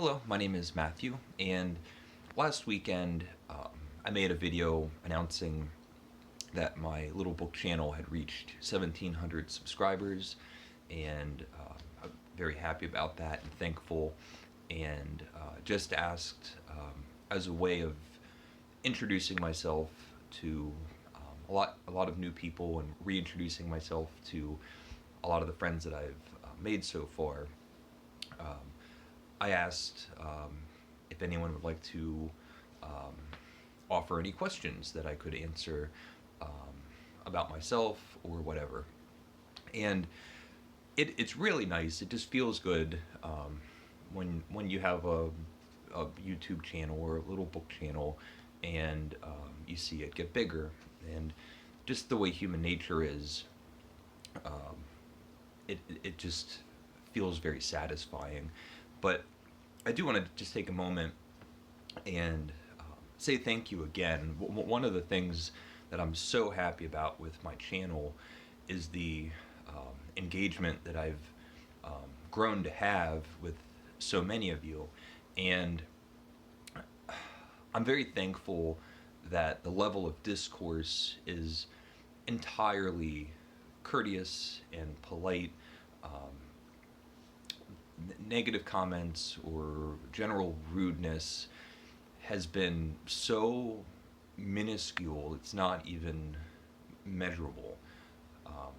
Hello, my name is Matthew, and last weekend I made a video announcing that my little book channel had reached 1,700 subscribers, and I'm very happy about that and thankful, and just asked as a way of introducing myself to a lot of new people and reintroducing myself to a lot of the friends that I've made so far. Um, I asked if anyone would like to um, offer any questions that I could answer about myself or whatever. And it's really nice. It just feels good when you have a YouTube channel or a little book channel and you see it get bigger. And just the way human nature is, um, it just feels very satisfying. But I do want to just take a moment and say thank you again. One of the things that I'm so happy about with my channel is the engagement that I've grown to have with so many of you. And I'm very thankful that the level of discourse is entirely courteous and polite. Negative comments or general rudeness has been so minuscule, it's not even measurable. Um,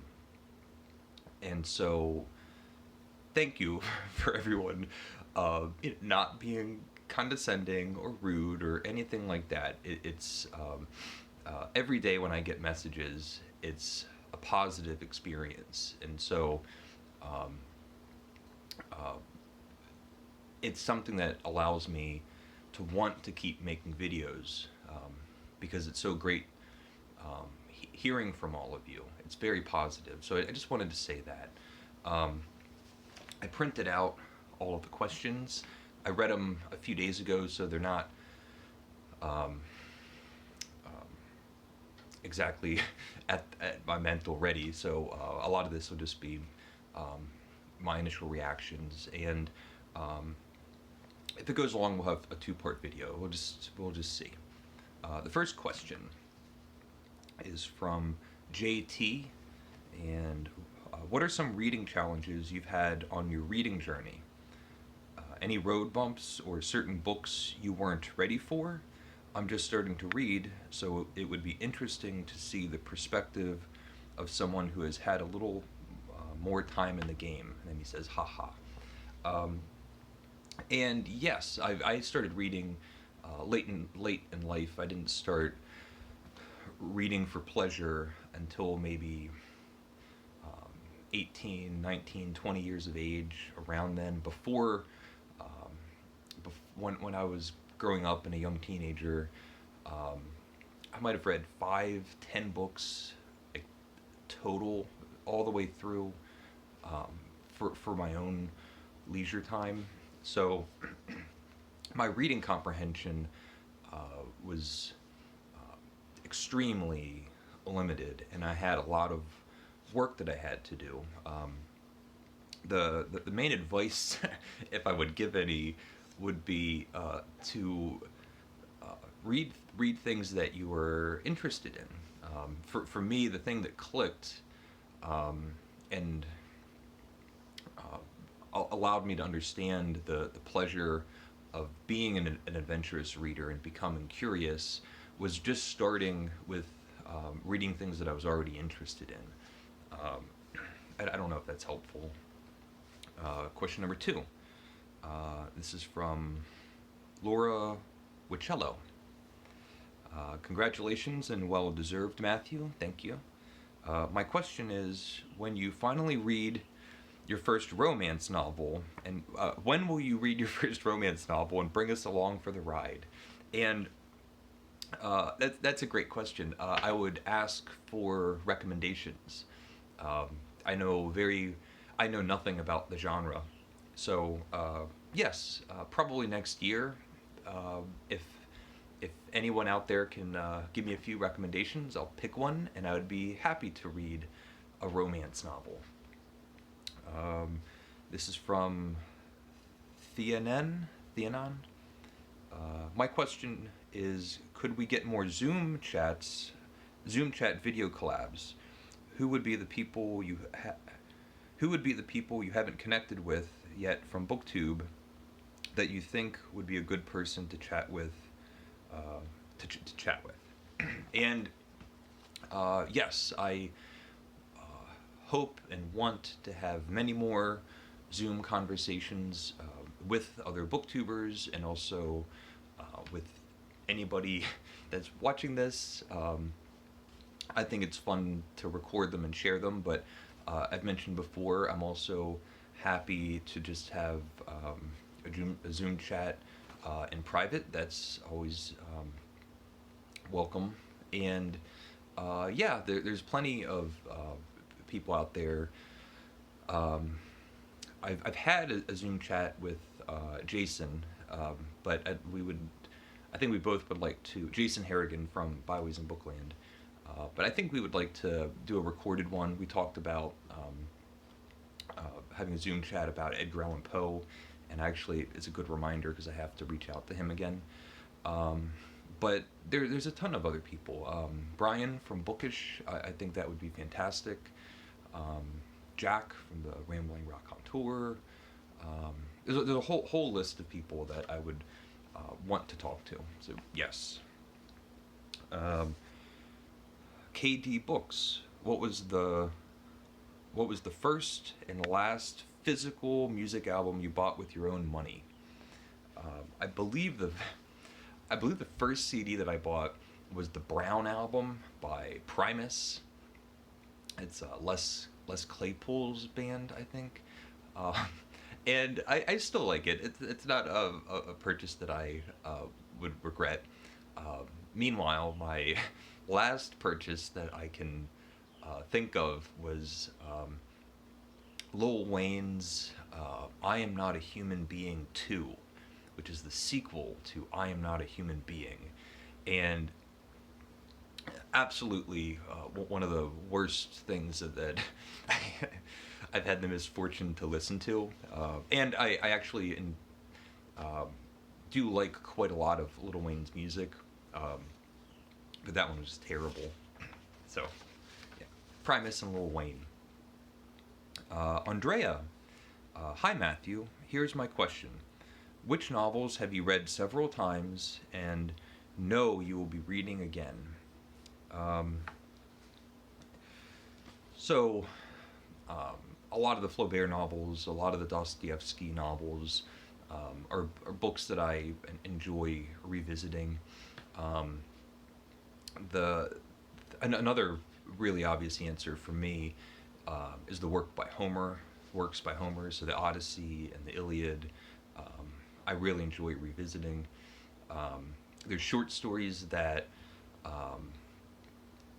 and so, thank you for everyone not being condescending or rude or anything like that. It's every day when I get messages, it's a positive experience. And so, um, uh, it's something that allows me to want to keep making videos because it's so great hearing from all of you. It's very positive. So I just wanted to say that. Um, I printed out all of the questions. I read them a few days ago, so they're not um, um, exactly at my mental ready. So a lot of this will just be um, my initial reactions, and if it goes along, we'll have a two-part video. We'll just see. The first question is from JT, and what are some reading challenges you've had on your reading journey? Any road bumps or certain books you weren't ready for? I'm just starting to read, so it would be interesting to see the perspective of someone who has had a little more time in the game. And then he says, haha. Um, and yes, I started reading late in life. I didn't start reading for pleasure until maybe 18, 19, 20 years of age, around then, before, when I was growing up and a young teenager. um, I might have read 5, 10 books, like, total, all the way through, um, for my own leisure time. So my reading comprehension was extremely limited, and I had a lot of work that I had to do. The main advice, if I would give any, would be to uh, read things that you were interested in. For me, the thing that clicked and allowed me to understand the pleasure of being an adventurous reader and becoming curious was just starting with reading things that I was already interested in. I don't know if that's helpful. Question number 2. This is from Laura Wicello. Congratulations and well deserved, Matthew. Thank you. My question is, when you finally read your first romance novel, and when will you read your first romance novel and bring us along for the ride? And that's a great question. I would ask for recommendations. Um, I know I know nothing about the genre, so yes, probably next year. If anyone out there can give me a few recommendations, I'll pick one, and I would be happy to read a romance novel. This is from Theanen. Theanon. My question is, could we get more Zoom chat video collabs? Who would be the people who would be the people you haven't connected with yet from BookTube that you think would be a good person to chat with? To chat with, and yes, I hope and want to have many more Zoom conversations with other booktubers, and also with anybody that's watching this. I think it's fun to record them and share them, but I've mentioned before, I'm also happy to just have a Zoom chat in private. That's always welcome. And there's plenty of people out there. I've had a Zoom chat with Jason, but I think we both would like to, Jason Harrigan from Byways in Bookland, but I think we would like to do a recorded one. We talked about having a Zoom chat about Edgar Allan Poe, and actually it's a good reminder because I have to reach out to him again. But there's a ton of other people. Brian from Bookish, I think that would be fantastic. Jack from the Rambling Raconteur. There's a whole list of people that I would want to talk to. So yes. KD Books. What was the first and last physical music album you bought with your own money? I believe the first CD that I bought was the Brown album by Primus. It's Les Claypool's band, I think, and I still like it. It's not a purchase that I would regret. Meanwhile, my last purchase that I can think of was Lil Wayne's I Am Not a Human Being 2, which is the sequel to I Am Not a Human Being. And absolutely one of the worst things that I've had the misfortune to listen to. And I actually do like quite a lot of Lil Wayne's music, but that one was just terrible. So, yeah. Primus and Lil Wayne. Andrea, hi Matthew, here's my question. Which novels have you read several times and know you will be reading again? A lot of the Flaubert novels, a lot of the Dostoevsky novels are books that I enjoy revisiting. Another really obvious answer for me is the works by Homer, so the Odyssey and the Iliad. I really enjoy revisiting. There's short stories that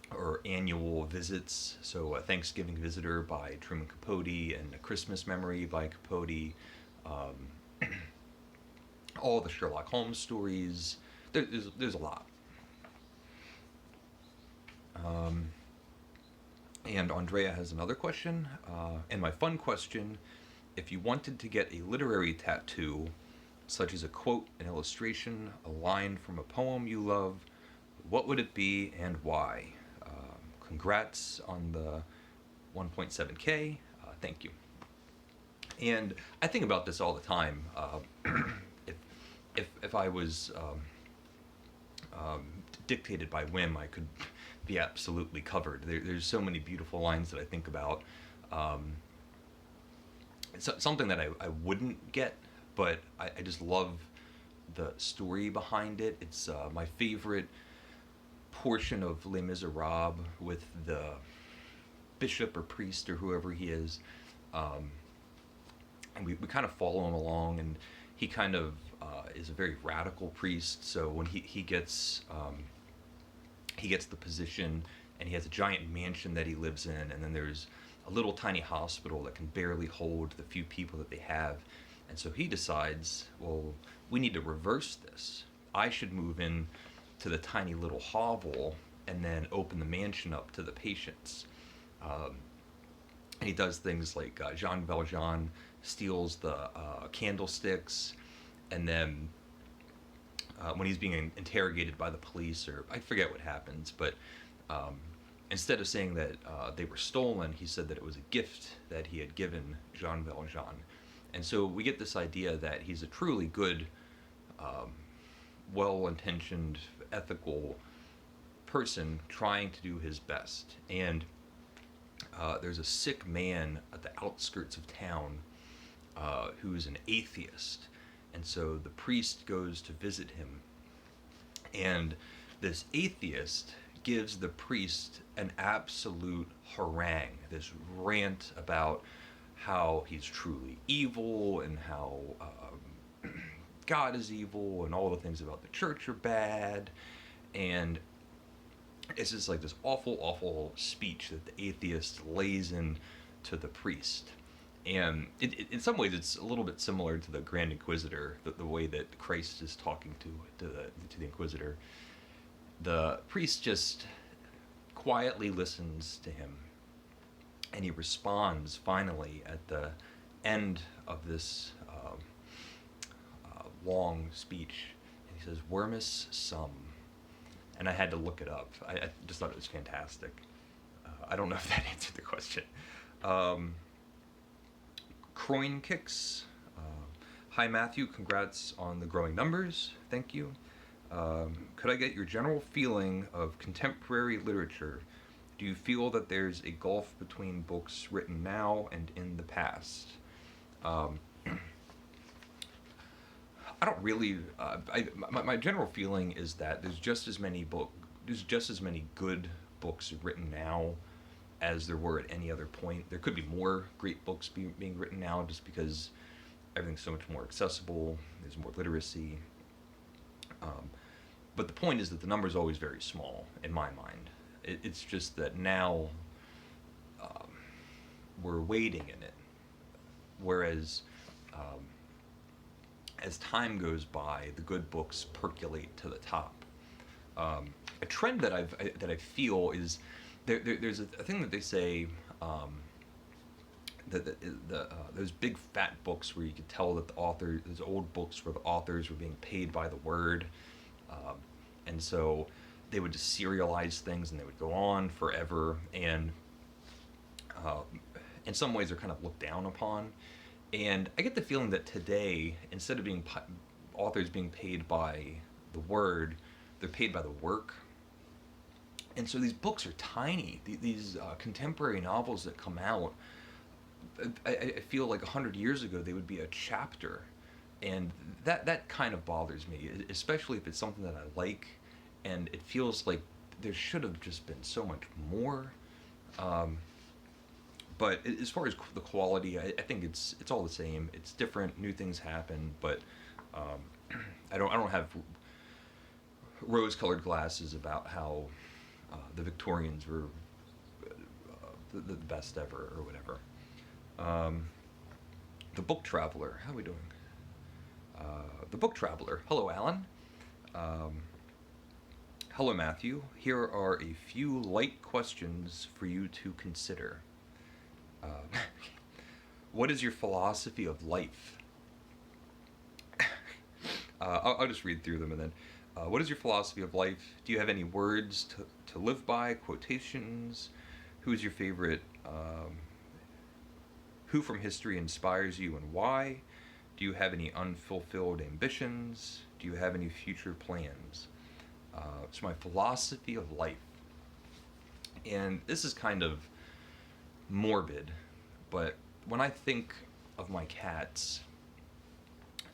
are annual visits, so A Thanksgiving Visitor by Truman Capote and A Christmas Memory by Capote. All the Sherlock Holmes stories. There's a lot. And Andrea has another question. And my fun question, if you wanted to get a literary tattoo, such as a quote, an illustration, a line from a poem you love, what would it be and why? Congrats on the 1.7K. Thank you. And I think about this all the time. If I was dictated by whim, I could be absolutely covered. There's so many beautiful lines that I think about. It's something that I wouldn't get, but I just love the story behind it. It's my favorite portion of Les Miserables, with the bishop or priest or whoever he is. And we kind of follow him along, and he kind of is a very radical priest. So when he gets the position, and he has a giant mansion that he lives in, and then there's a little tiny hospital that can barely hold the few people that they have. And so he decides, well, we need to reverse this. I should move in to the tiny little hovel and then open the mansion up to the patients. And he does things like Jean Valjean steals the candlesticks, And then when he's being interrogated by the police, or I forget what happens, but um, instead of saying that they were stolen, he said that it was a gift that he had given Jean Valjean. And so we get this idea that he's a truly good, um, well-intentioned, ethical person trying to do his best. And there's a sick man at the outskirts of town who's an atheist. And so the priest goes to visit him. And this atheist gives the priest an absolute harangue, this rant about how he's truly evil and how God is evil and all the things about the church are bad. And it's just like this awful, awful speech that the atheist lays in to the priest. And in some ways, it's a little bit similar to the Grand Inquisitor, the way that Christ is talking to the Inquisitor. The priest just quietly listens to him, and he responds finally at the end of this long speech. And he says, "Vermis sum." And I had to look it up. I just thought it was fantastic. I don't know if that answered the question. Croin Kicks. Hi, Matthew. Congrats on the growing numbers. Thank you. Could I get your general feeling of contemporary literature? Do you feel that there's a gulf between books written now and in the past? I don't really. My general feeling is that there's just as many good books written now as there were at any other point. There could be more great books being written now, just because everything's so much more accessible. There's more literacy. But the point is that the number is always very small in my mind. It's just that now we're wading in it, whereas. As time goes by, the good books percolate to the top. A trend that I feel is there's a thing that they say that those big fat books where you could tell that those old books where the authors were being paid by the word, and so they would just serialize things and they would go on forever, and in some ways they're kind of looked down upon. And I get the feeling that today, instead of authors being paid by the word, they're paid by the work. And so these books are tiny. These contemporary novels that come out, I feel like 100 years ago they would be a chapter. And that kind of bothers me, especially if it's something that I like, and it feels like there should have just been so much more. But as far as the quality, I think it's all the same. It's different. New things happen, but I don't have rose-colored glasses about how the Victorians were the best ever or whatever. The Book Traveler. How are we doing? The Book Traveler. Hello, Alan. Hello, Matthew. Here are a few light questions for you to consider. What is your philosophy of life? I'll just read through them and then. What is your philosophy of life? Do you have any words to live by, quotations? Who is your favorite? Who from history inspires you and why? Do you have any unfulfilled ambitions? Do you have any future plans? So my philosophy of life. And this is kind of morbid, but when I think of my cats,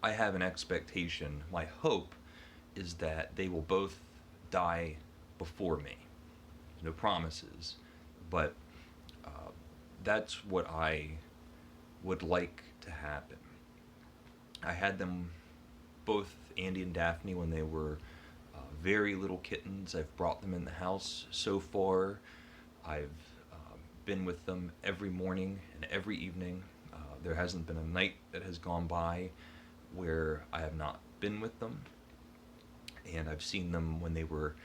I have an expectation. My hope is that they will both die before me. No promises, but that's what I would like to happen. I had them, both Andy and Daphne, when they were very little kittens. I've brought them in the house so far. I've been with them every morning and every evening. There hasn't been a night that has gone by where I have not been with them. And I've seen them when they were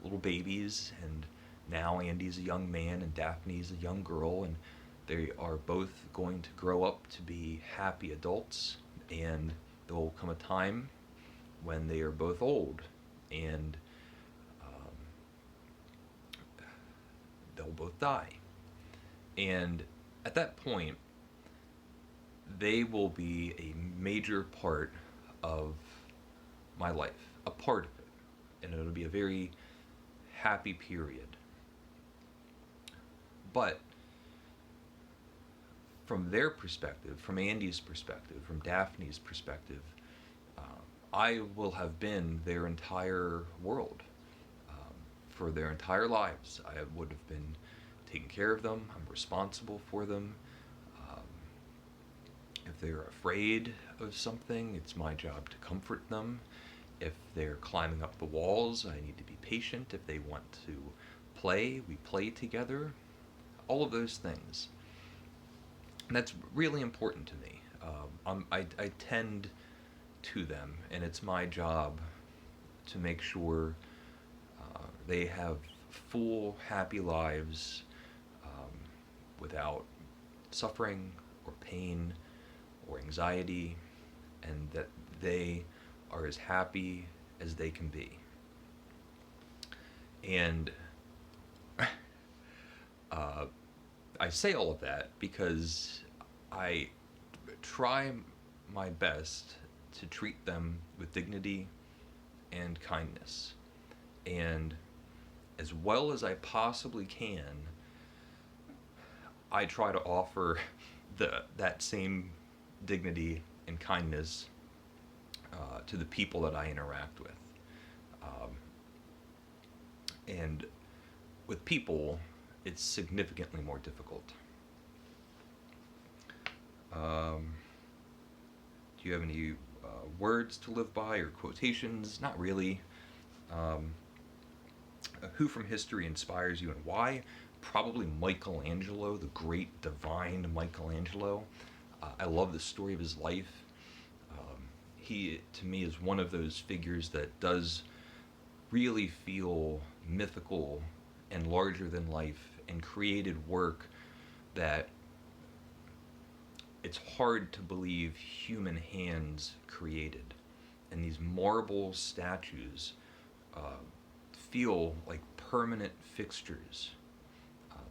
little babies, and now Andy's a young man and Daphne's a young girl, and they are both going to grow up to be happy adults. And there will come a time when they are both old, and um, they'll both die. And at that point, they will be a major part of my life, a part of it. And it'll be a very happy period. But from their perspective, from Andy's perspective, from Daphne's perspective, I will have been their entire world. For their entire lives, I would have been taking care of them. I'm responsible for them. Um, if they're afraid of something, it's my job to comfort them. If they're climbing up the walls, I need to be patient. If they want to play, we play together. All of those things. And that's really important to me. I tend to them, and it's my job to make sure they have full, happy lives without suffering or pain or anxiety, and that they are as happy as they can be. And I say all of that because I try my best to treat them with dignity and kindness. And as well as I possibly can, I try to offer that same dignity and kindness to the people that I interact with. And with people, it's significantly more difficult. Do you have any words to live by or quotations? Not really. Who from history inspires you and why? Probably Michelangelo, the great divine Michelangelo. I love the story of his life. He, to me, is one of those figures that does really feel mythical and larger than life, and created work that it's hard to believe human hands created. And these marble statues feel like permanent fixtures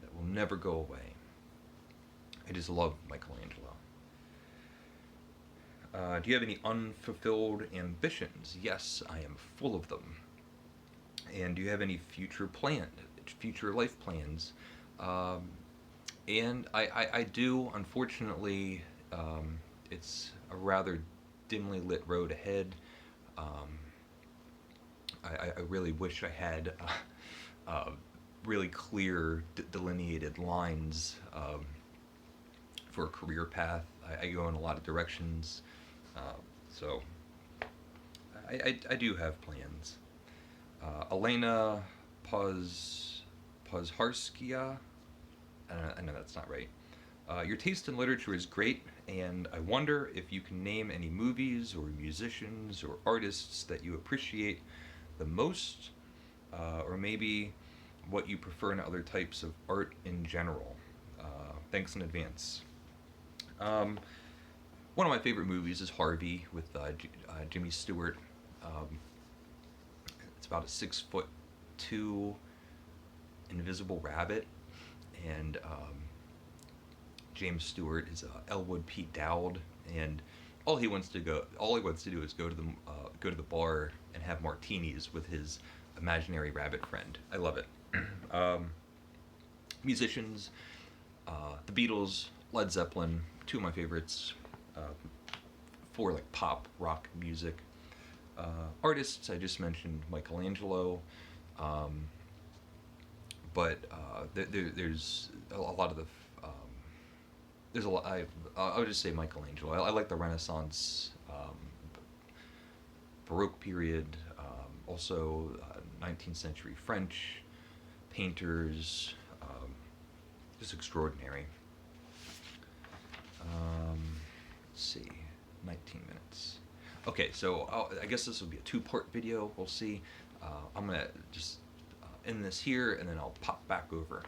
that will never go away. I just love Michelangelo. Do you have any unfulfilled ambitions? Yes, I am full of them. And do you have any future life plans? And I do, unfortunately. It's a rather dimly lit road ahead. I really wish I had really clear, delineated lines for a career path. I go in a lot of directions, so I do have plans. Elena Pozharskia, I know that's not right. Your taste in literature is great, and I wonder if you can name any movies or musicians or artists that you appreciate the most, or maybe what you prefer in other types of art in general. Thanks in advance. One of my favorite movies is Harvey with Jimmy Stewart. It's about a 6'2" invisible rabbit, and James Stewart is Elwood Pete Dowd, and all he wants to do is go to the bar and have martinis with his imaginary rabbit friend. I love it. Musicians, the Beatles, Led Zeppelin, two of my favorites for like pop rock music. Artists, I just mentioned Michelangelo, but there's a lot of the there's a lot. I would just say Michelangelo. I like the Renaissance, Baroque period, also 19th century French painters, just extraordinary. Let's see, 19 minutes. Okay, so I guess this will be a two-part video. We'll see. I'm gonna just end this here, and then I'll pop back over.